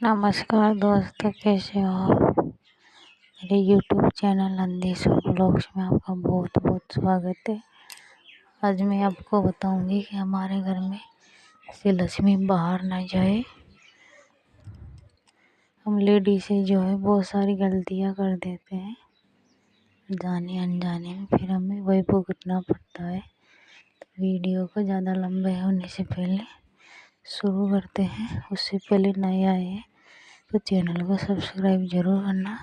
नमस्कार दोस्तों, कैसे हो आप। मेरे यूट्यूब चैनल नंदीश्वर ब्लॉग्स में आपका बहुत बहुत स्वागत है। आज मैं आपको बताऊंगी कि हमारे घर में से लक्ष्मी बाहर ना जाए। हम लेडीज़ जो है बहुत सारी गलतियां कर देते हैं जाने अनजाने में, फिर हमें वही भुगतना पड़ता है। तो वीडियो को ज़्यादा लंबे होने से पहले शुरू करते हैं। उससे पहले नए आए हैं तो चैनल को सब्सक्राइब ज़रूर करना।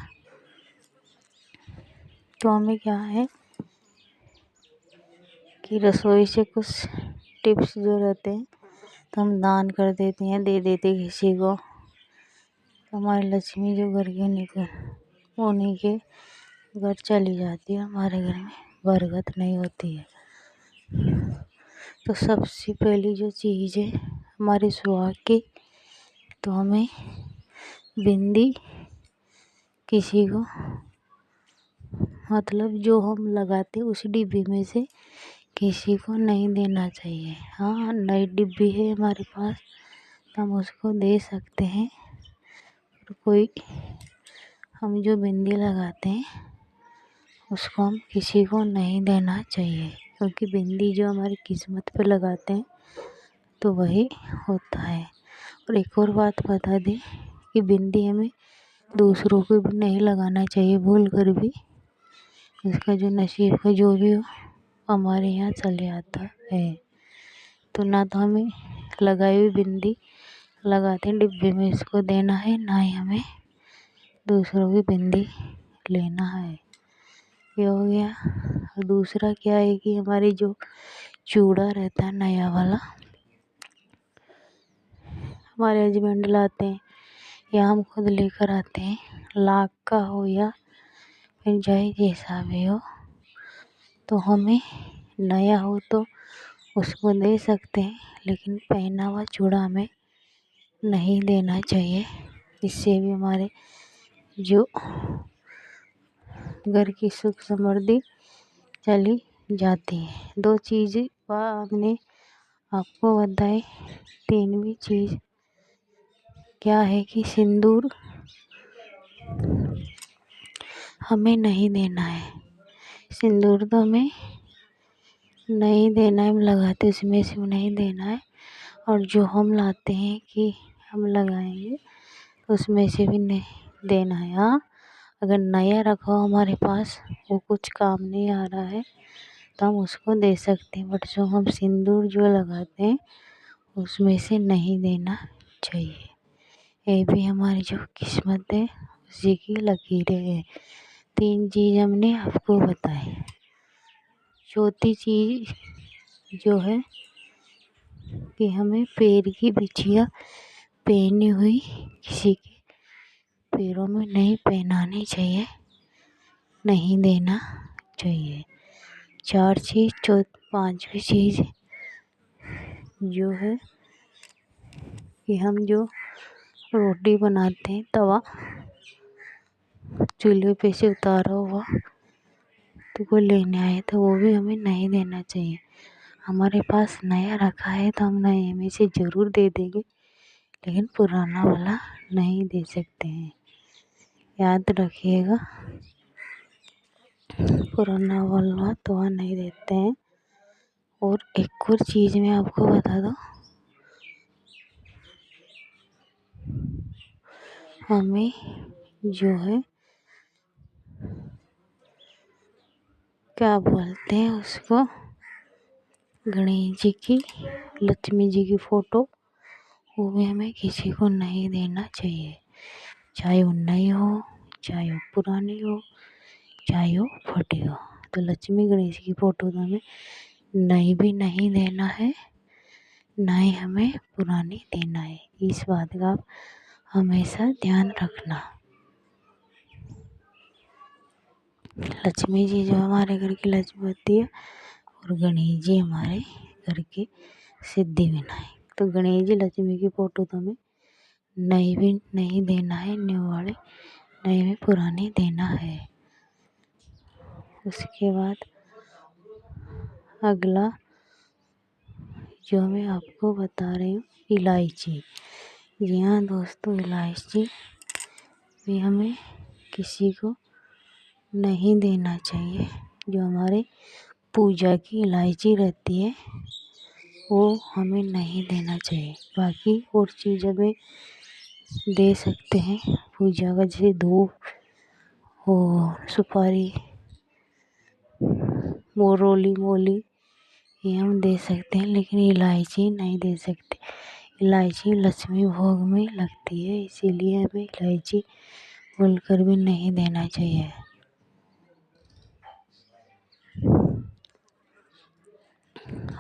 तो हमें क्या है कि रसोई से कुछ टिप्स जो रहते हैं तो हम दान कर देते हैं, दे देते हैं किसी को। तो हमारी लक्ष्मी जो घर के निकल उन्हीं के घर चली जाती है, हमारे घर में बरकत नहीं होती है। तो सबसे पहली जो चीज़ है हमारे सुहाग की, तो हमें बिंदी किसी को मतलब जो हम लगाते उस डिब्बी में से किसी को नहीं देना चाहिए। हाँ, नई डिब्बी है हमारे पास तो हम उसको दे सकते हैं। और कोई हम जो बिंदी लगाते हैं उसको हम किसी को नहीं देना चाहिए, क्योंकि बिंदी जो हमारी किस्मत पे लगाते हैं तो वही होता है। और एक और बात बता दें कि बिंदी हमें दूसरों को भी नहीं लगाना चाहिए भूल कर भी। उसका जो नसीब का जो भी हो हमारे यहाँ चले आता है। तो ना तो हमें लगाई हुई बिंदी लगाते हैं डिब्बे में इसको देना है, ना ही हमें दूसरों की बिंदी लेना है। ये हो गया। और दूसरा क्या है कि हमारी जो चूड़ा रहता है नया वाला, हमारे हस्बैंड लाते हैं या हम खुद लेकर आते हैं, लाख का हो या फिर चाहे जैसा भी हो, तो हमें नया हो तो उसको दे सकते हैं, लेकिन पहना हुआ चूड़ा हमें नहीं देना चाहिए। इससे भी हमारे जो घर की सुख समृद्धि चली जाती है। दो चीज़ हमने आपको बताई। तीनवीं चीज़ क्या है कि सिंदूर हमें नहीं देना है। सिंदूर तो हमें नहीं देना है, हम लगाते उसमें से नहीं देना है। और जो हम लाते हैं कि हम लगाएंगे उसमें से भी नहीं देना है। हाँ, अगर नया रखा हो हमारे पास, वो कुछ काम नहीं आ रहा है तो हम उसको दे सकते हैं, बट जो हम सिंदूर जो लगाते हैं उसमें से नहीं देना चाहिए। ये भी हमारी जो किस्मत है उसी की लकीरें हैं। तीन चीज़ हमने आपको बताई। चौथी चीज़ जो है कि हमें पैर की बिछिया पहनी हुई किसी के पैरों में नहीं पहनानी चाहिए, नहीं देना चाहिए। चार चीज़। पांचवी चीज़ जो है कि हम जो रोटी बनाते हैं तवा चूल्हे पे से उतारा हुआ तो कोई लेने आए तो वो भी हमें नहीं देना चाहिए। हमारे पास नया रखा है तो हम नए में से ज़रूर दे देंगे, लेकिन पुराना वाला नहीं दे सकते हैं। याद रखिएगा, पुराना वाला तवा नहीं देते हैं। और एक और चीज़ मैं आपको बता दूँ, हमें जो है क्या बोलते हैं उसको, गणेश जी की, लक्ष्मी जी की फ़ोटो, वो भी हमें किसी को नहीं देना चाहिए। चाहे वो नई हो, चाहे वो पुरानी हो, चाहे वो फटी हो। तो लक्ष्मी गणेश की फ़ोटो तो हमें नई भी नहीं देना है, ना ही हमें पुरानी देना है। इस बात का आप हमेशा ध्यान रखना। लक्ष्मी जी जो हमारे घर की लक्ष्मी होती है और गणेश जी हमारे घर के सिद्धि विनायक। तो गणेश जी लक्ष्मी की फ़ोटो तो हमें नई भी नहीं देना है, न्यू वाले नई में पुरानी देना है। उसके बाद अगला जो मैं आपको बता रही हूँ, इलायची। जी हाँ दोस्तों, इलायची भी हमें किसी को नहीं देना चाहिए। जो हमारे पूजा की इलायची रहती है वो हमें नहीं देना चाहिए। बाकी और चीज़ हमें दे सकते हैं पूजा का, जैसे धूप हो, सुपारी, मोरोली मोली, ये हम दे सकते हैं, लेकिन इलायची नहीं दे सकते। इलायची लक्ष्मी भोग में लगती है, इसीलिए हमें इलायची बोलकर भी नहीं देना चाहिए।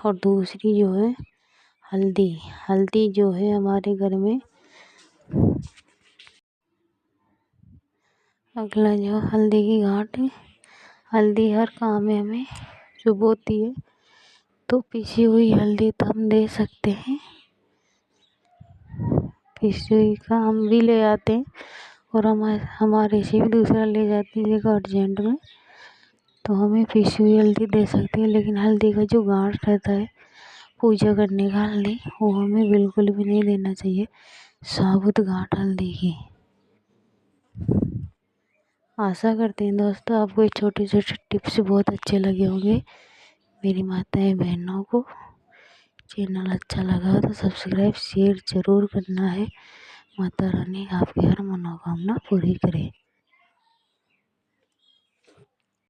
और दूसरी जो है हल्दी, हल्दी जो है हमारे घर में, अगला जो हल्दी की गांठ है, हल्दी हर काम में हमें शुभ होती है, तो पिसी हुई हल्दी तो हम दे सकते हैं। पिसी हुई का हम भी ले आते हैं और हमारे से भी दूसरा ले जाती है अर्जेंट में, तो हमें पिसी हुई हल्दी दे सकते हैं। लेकिन हल्दी का जो गांठ रहता है पूजा करने का हल्दी, वो हमें बिल्कुल भी नहीं देना चाहिए, साबुत गांठ हल्दी की। आशा करते हैं दोस्तों आपको ये छोटे छोटे टिप्स बहुत अच्छे लगे होंगे। मेरी माताएं बहनों को चैनल अच्छा लगा तो सब्सक्राइब शेयर ज़रूर करना है। माता रानी आपकी हर मनोकामना पूरी करे।